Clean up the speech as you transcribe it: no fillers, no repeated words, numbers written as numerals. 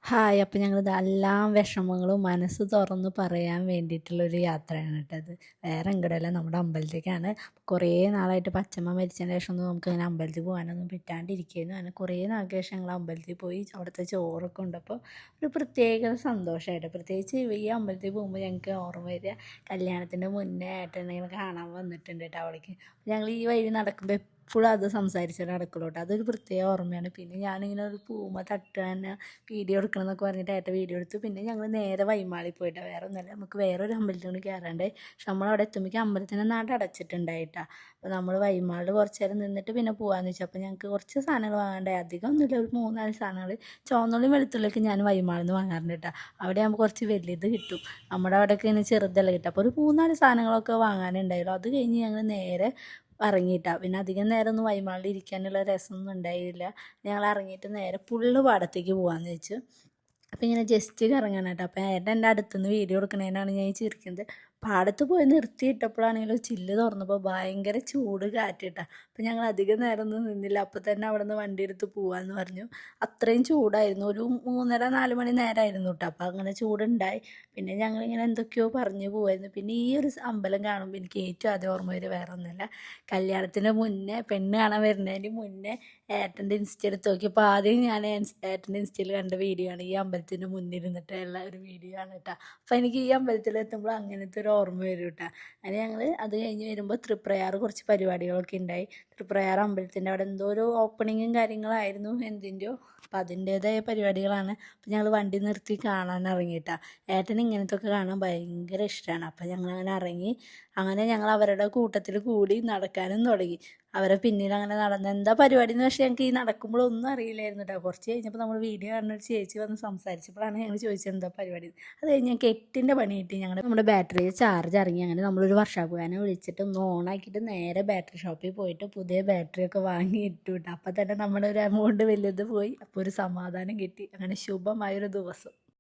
Hi! അപ്പം ഞങ്ങളിത് എല്ലാ വിഷമങ്ങളും മനസ്സ് തുറന്ന് പറയാൻ വേണ്ടിയിട്ടുള്ളൊരു യാത്രയാണ് കേട്ടത്. വേറെ എങ്ങോട്ടുമല്ല, നമ്മുടെ അമ്പലത്തേക്കാണ്. കുറേ നാളായിട്ട് അച്ഛമ്മ മരിച്ചതിന് ശേഷം ഒന്നും നമുക്കിങ്ങനെ അമ്പലത്തിൽ പോകാനൊന്നും പറ്റാണ്ടിരിക്കുന്നു. അങ്ങനെ കുറേ നാൾക്ക് ശേഷം ഞങ്ങൾ അമ്പലത്തിൽ പോയി അവിടുത്തെ ചോറൊക്കെ ഉണ്ടപ്പോൾ ഒരു പ്രത്യേക സന്തോഷമായിട്ട്, പ്രത്യേകിച്ച് ഈ അമ്പലത്തിൽ പോകുമ്പോൾ ഞങ്ങൾക്ക് ഓർമ്മ വരിക കല്യാണത്തിൻ്റെ മുന്നേ ഏട്ടനെ കാണാൻ വന്നിട്ടുണ്ട് കേട്ടോ അവിടേക്ക്. ഞങ്ങൾ ഈ വഴി നടക്കുമ്പോൾ എപ്പോഴും അത് സംസാരിച്ചിട്ട് നടക്കുള്ളൂ കേട്ടോ. അതൊരു പ്രത്യേക ഓർമ്മയാണ്. പിന്നെ ഞാനിങ്ങനെ ഒരു പൂമ തട്ടാൻ വീഡിയോ എടുക്കണം എന്നൊക്കെ പറഞ്ഞിട്ട് ഏട്ടൻ വീഡിയോ എടുത്തു. പിന്നെ ഞങ്ങൾ നേരെ വൈമാളി പോയിട്ടാണ്. വേറെ ഒന്നുമല്ല, നമുക്ക് വേറൊരു അമ്പലത്തിൽ കൂടി കയറാണ്ട്. പക്ഷെ നമ്മളവിടെ എത്തുമ്പോഴേക്കും അമ്പലത്തിൻ്റെ നട അടച്ചിട്ടുണ്ടായിട്ടാണ്. അപ്പോൾ നമ്മൾ വൈമാളിൽ കുറച്ച് നേരം നിന്നിട്ട് പിന്നെ പോകാമെന്ന് വെച്ചാൽ, അപ്പോൾ ഞങ്ങൾക്ക് കുറച്ച് സാധനങ്ങൾ വാങ്ങാണ്ടായി. അധികം ഒന്നുമില്ല, ഒരു 3-4 സാധനങ്ങൾ. ചുവന്നുള്ളിയും വെളുത്തുള്ളിയൊക്കെ ഞാൻ വൈമാളിൽ നിന്ന് വാങ്ങാറുണ്ട് കേട്ടോ. അവിടെ ആകുമ്പോൾ കുറച്ച് വലിയത് കിട്ടും. നമ്മുടെ അവിടെയൊക്കെ ഇങ്ങനെ ചെറുതല്ല കിട്ടും. അപ്പോൾ ഒരു 3-4 സാധനങ്ങളൊക്കെ വാങ്ങാനുണ്ടായുള്ളൂ. അത് കഴിഞ്ഞ് ഞങ്ങൾ നേരെ ഇറങ്ങിയിട്ടാണ്. പിന്നെ അധികം നേരം ഒന്നും വൈമാളിൽ ഇരിക്കാനുള്ള രസമൊന്നും ഉണ്ടായില്ല. ഞങ്ങൾ ഇറങ്ങിയിട്ട് നേരെ പുള്ള് പാടത്തേക്ക് പോകാമെന്ന് വെച്ചു. അപ്പോൾ ഇങ്ങനെ ജസ്റ്റ് കറങ്ങാനായിട്ട്. അപ്പോൾ ഏട്ടൻ എൻ്റെ അടുത്തുനിന്ന് വീഡിയോ എടുക്കണേനാണ് ഞാൻ ഈ ചിരിക്കുന്നത്. പാടത്ത് പോയി നിർത്തിയിട്ടപ്പോഴാണെങ്കിലും ചില്ല് തുറന്നപ്പോൾ ഭയങ്കര ചൂട് കാറ്റിട്ടാണ്. അപ്പോൾ ഞങ്ങൾ അധികം നേരമൊന്നും നിന്നില്ല. അപ്പോൾ തന്നെ അവിടെ നിന്ന് വണ്ടി എടുത്ത് പോകാമെന്ന് പറഞ്ഞു. അത്രയും ചൂടായിരുന്നു. ഒരു 3:30-4 മണി നേരമായിരുന്നു കേട്ടോ. അപ്പോൾ അങ്ങനെ ചൂടുണ്ടായി. പിന്നെ ഞങ്ങളിങ്ങനെ എന്തൊക്കെയോ പറഞ്ഞു പോകുമായിരുന്നു. പിന്നെ ഈ ഒരു അമ്പലം കാണുമ്പോൾ എനിക്ക് ഏറ്റവും ആദ്യം ഓർമ്മ വരും വേറെ ഒന്നുമില്ല, കല്യാണത്തിന് മുന്നേ പെണ്ണ് കാണാൻ വരുന്നതിന് മുന്നേ ഏട്ടൻ്റെ ഇൻസ്റ്റ എടുത്ത് നോക്കിയപ്പോൾ ആദ്യം ഞാൻ ഏട്ടൻ്റെ ഇൻസ്റ്റയിൽ കണ്ട വീഡിയോ ആണ് ഈ അമ്പലത്തിൻ്റെ മുന്നിലിരുന്നിട്ടുള്ള ഒരു വീഡിയോ ആണ് കേട്ടോ. അപ്പോൾ എനിക്ക് ഈ അമ്പലത്തിലെത്തുമ്പോൾ അങ്ങനത്തെ ഒരു ഓർമ്മ വരും കേട്ടോ. അങ്ങനെ ഞങ്ങൾ അത് കഴിഞ്ഞ് വരുമ്പോൾ തൃപ്രയാർ കുറച്ച് പരിപാടികളൊക്കെ ഉണ്ടായി. തൃപ്രയാർ അമ്പലത്തിൻ്റെ അവിടെ എന്തോ ഒരു ഓപ്പണിങ്ങും കാര്യങ്ങളായിരുന്നു എന്തിൻ്റെയോ. അപ്പോൾ അതിൻ്റേതായ പരിപാടികളാണ്. അപ്പോൾ ഞങ്ങൾ വണ്ടി നിർത്തി കാണാൻ ഇറങ്ങിയിട്ടാണ്. ഏട്ടന് ഇങ്ങനത്തെ ഒക്കെ കാണാൻ ഭയങ്കര ഇഷ്ടമാണ്. അപ്പോൾ ഞങ്ങളങ്ങനെ ഇറങ്ങി. അങ്ങനെ ഞങ്ങൾ അവരുടെ കൂട്ടത്തിൽ കൂടി നടക്കാനും തുടങ്ങി. അവരെ പിന്നിൽ അങ്ങനെ നടന്ന് എന്താ പരിപാടി എന്ന് പക്ഷേ ഞങ്ങൾക്ക് ഈ നടക്കുമ്പോഴൊന്നും അറിയില്ലായിരുന്നു കേട്ടോ. കുറച്ച് കഴിഞ്ഞപ്പോൾ നമ്മൾ വീഡിയോ കാണുന്ന ഒരു ചേച്ചി വന്ന് സംസാരിച്ചപ്പോഴാണ് ഞങ്ങൾ ചോദിച്ചത് എന്താ പരിപാടി. അത് കഴിഞ്ഞ് ഞങ്ങൾക്ക് 8ൻ്റെ പണി കിട്ടി. നമ്മുടെ ബാറ്ററി ചാർജ് ഇറങ്ങി. അങ്ങനെ നമ്മളൊരു വർഷാപ്പുകാരനെ വിളിച്ചിട്ട് ഒന്ന് ഓണാക്കിയിട്ട് നേരെ ബാറ്ററി ഷോപ്പിൽ പോയിട്ട് പുതിയ ബാറ്ററിയൊക്കെ വാങ്ങി ഇട്ടു കേട്ടോ. അപ്പോൾ തന്നെ നമ്മുടെ ഒരു എമൗണ്ട് വലുത് പോയി. അപ്പോൾ ഒരു സമാധാനം കിട്ടി. അങ്ങനെ ശുഭമായൊരു ദിവസം.